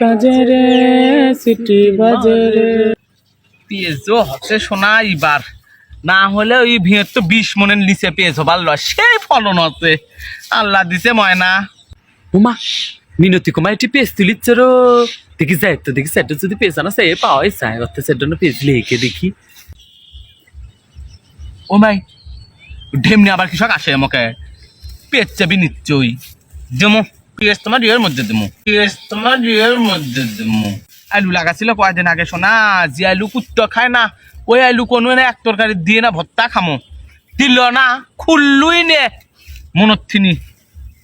বাজারে সিটি বাজারে পেঁয়াজও হচ্ছে সোনা এবার না হলে ওই ভিড় তো 20 মনের নিচে পেঁয়াজ হবার লয় সেই ফলন হচ্ছে আল্লাহ দিছে ময়না উমা মিনতি কুমার এটি পেজ তুলিচ্ছে রো দেখি যাই তো দেখি সেটা যদি পেজ আনা সে পাওয়াই চাই অর্থাৎ সেটা পেজ লিখে দেখি ও ভাই ঢেমনি আবার কৃষক আসে আমাকে পেঁয়াজ চাবি নিশ্চয়ই দেমো পেঁয়াজ তোমার ইয়ের মধ্যে দেবো পেঁয়াজ তোমার ইয়ের মধ্যে দেবো আলু লাগাছিল কয়েকদিন আগে শোনা যে আলু কুত্ত খায় না ওই আলু কোনো না এক তরকারি দিয়ে না ভর্তা খামো দিল না খুললুই নে মনথিনি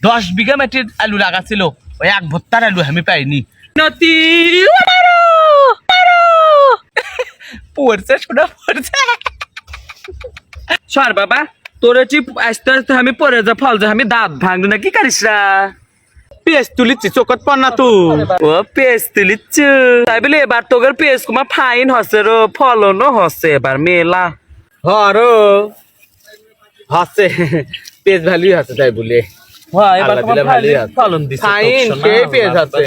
10 বিঘা মাটির আলু লাগাছিল ওই এক ভর্তার আলু আমি পাইনি নতি পড়ছে শোনা পড়ছে সর বাবা তোর এটি আস্তে আস্তে আমি পরে যা ফল যা আমি দাঁত ভাঙবো না কি করিস রা পেঁয়াজ তুলিচ্ছি চোখত পর না তুই ও পেজ তুলিচ্ছ তাই বলে এবার তোর পেজ কুমা ফাইন হসে রো ফলনও হসে এবার মেলা হরো হসে পেঁয়াজ ভালোই হসে তাই বলে এবার আল্লাহ দিলে ভালোই আছে। ফলন দিছে ফাইন কে পেঁয়াজ হচ্ছে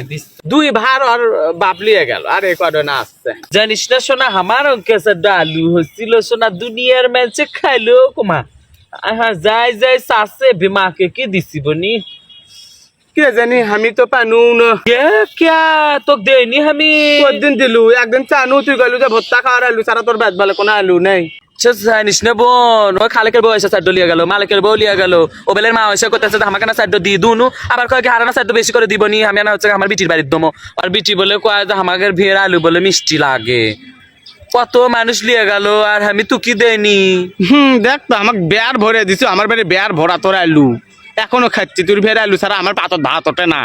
দুই ভার আর বাবলিয়ে গেল আর এক না আসছে জানিস না সোনা আমার অঙ্কে ডালু হচ্ছিল সোনা দুনিয়ার মেলছে খাইলো কুমা আহা যাই যাই সাসে বিমাকে কি দিছি বনি কে জানি আমি তো পানু না क्या तो देनी हमें কদিন দিলু একদিন চানু তুই গেলু যে ভর্তা খাওয়ার আলু সারা তোর ব্যাট বলে কোনো আলু নেই জানিস না বোন ও খালেকের বউ এসে সাইড লিয়ে গেল মালিকের বউ লিয়ে গেল ও বেলের মা এসে করতেছে আমাকে না সাইড দি দুনু আবার কয়েক হারানা সাইড বেশি করে দিবনি আমি না হচ্ছে আমার বিটির বাড়ির দমো আর বিটি বলে কয় যে আমাদের ভিড় আলু বলে মিষ্টি লাগে কত মানুষ লিয়ে গেল আর আমি তুকি দেয়নি দেখ তো আমাকে বেয়ার ভরে দিছো আমার বাড়ি বেয়ার ভরা তোর আলু এখনো খাচ্ছি তোর ভের আলু ছাড়া আমার পাতত ভাত ওঠে না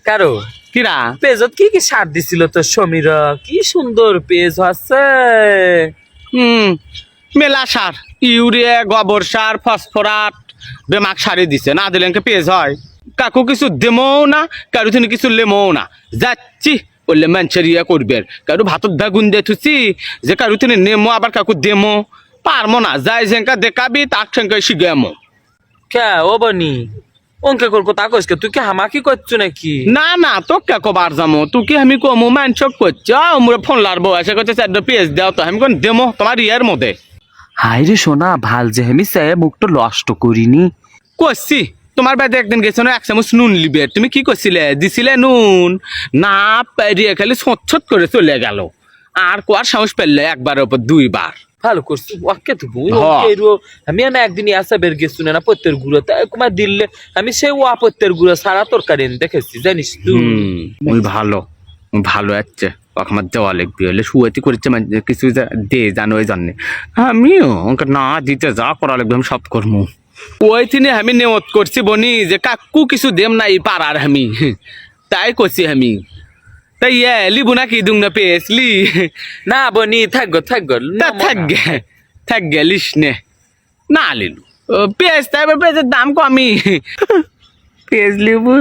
কারো কিরা পেজত কি কি সার দিছিল তো সমীর কি সুন্দর পেজ আছে মেলা সার ইউরিয়া গোবর সার ফসফরাস বেমাক সারি দিছে না দিলে পেজ হয় কাকু কিছু দেমও না কারু তিনি কিছু লেমও না যাচ্ছি বললে মানুষের ইয়ে করবে কারু ভাতত বেগুন দিয়ে থুছি যে কারু তিনি নেমো আবার কাকু দেমো পারমো না যাই যেঙ্কা দেখাবি তাক সেঙ্কা শিখামো কে ও বনি অঙ্কে করবো তা কইস তুই কি হামাকি করছো নাকি না না তো কে কবার যামো তুই কি আমি কমো মানসক করছি মোরে ফোন লারবো এসে করছে চারটা পেজ দাও তো আমি কোন দেমো তোমার ইয়ার মধ্যে হাই রে সোনা ভাল যে আমি সে মুখটা নষ্ট করিনি করছি তোমার বাড়িতে একদিন গেছো না 1 চামচ নুন লিবে তুমি কি করছিলে দিছিলে নুন না পেরিয়ে খালি ছট করে চলে গেল আর কোয়ার সাহস পেলে একবারের উপর 2 বার ভালো করছি ওকে তো আমি একদিন আসা বের গেছি না পত্তের গুঁড়ো তাই কুমার দিলে আমি সেই ওয়া পত্তের গুঁড়ো সারা তরকারি দেখেছি জানিস তুই ওই ভালো ভালো আছে আমার দেওয়া লিখবি হলে শুয়েতি করেছে কিছু দে জানো ওই জন্যে আমিও ওকে না দিতে যা করা লাগবে আমি সব করবো ওই তিনি আমি নেওত করছি বনি যে কাকু কিছু দেম নাই পারার আমি তাই করছি আমি তাই লিবু নাকি দুং না পেয়েছলি না বনি থাকগো থাকগে লিস নে না লিলু পেঁয়াজ তাই পেঁয়াজের দাম কমি পেঁয়াজ লিবু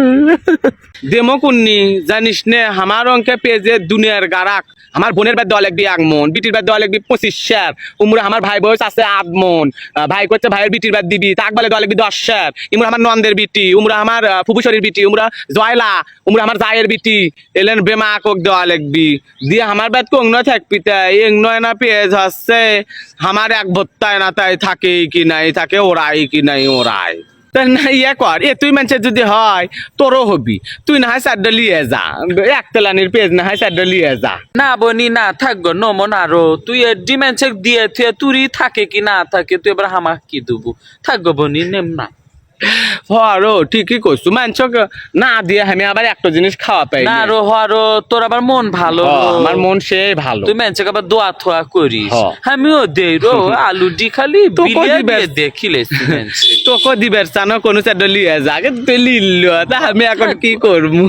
দেমো কুন্নি জানিস নে আমার অঙ্কে পেঁয়াজের দুনিয়ার গারাক আমার বোনের বাদ দেওয়া লাগবি 1 মন বিটির বাদ দেওয়া লাগবি 25 শের উমরা আমার ভাই বয়স আছে 8 মন ভাই করছে ভাইয়ের বিটির বাদ দিবি তাক বলে দেওয়া লাগবি 10 শের ইমরা আমার নন্দের বিটি উমরা আমার ফুফুশরীর বিটি উমরা জয়লা উমরা আমার জায়ের বিটি এলেন বেমা কক দেওয়া লাগবি দিয়ে আমার বাদ কোং নয় থাকবি তাই এক নয় না পেঁয়াজ হচ্ছে আমার এক ভত্তায় না তাই থাকে কি নাই থাকে ওরাই কি নাই ওরাই না ইয়া কর তুই মানুষের যদি হয় তোরও হবি তুই না হয় চারটা লিয়ে যা একতলানির পেজ না হয় চারটা লিয়ে যা না বনি না থাকগো নমন আরো তুই ডিমেন্সেক দিয়ে তুই থাকে কি না থাকে তুই এবার হামাক কি দেবো থাকগো বনি নেম না হরো ঠিকই করছু মানছক না দিয়ে আমি আবার একটা জিনিস খাওয়া পাই না রো হরো তোর আবার মন ভালো আমার মন সে ভালো তুই মেনচক আবার দোয়া থোয়া করিস আমিও দেই রো আলু ডি খালি দেখিলে তোকে দিবের চানো কোনো চারটা লিয়ে যা আগে তুই লিল তা আমি এখন কি করবো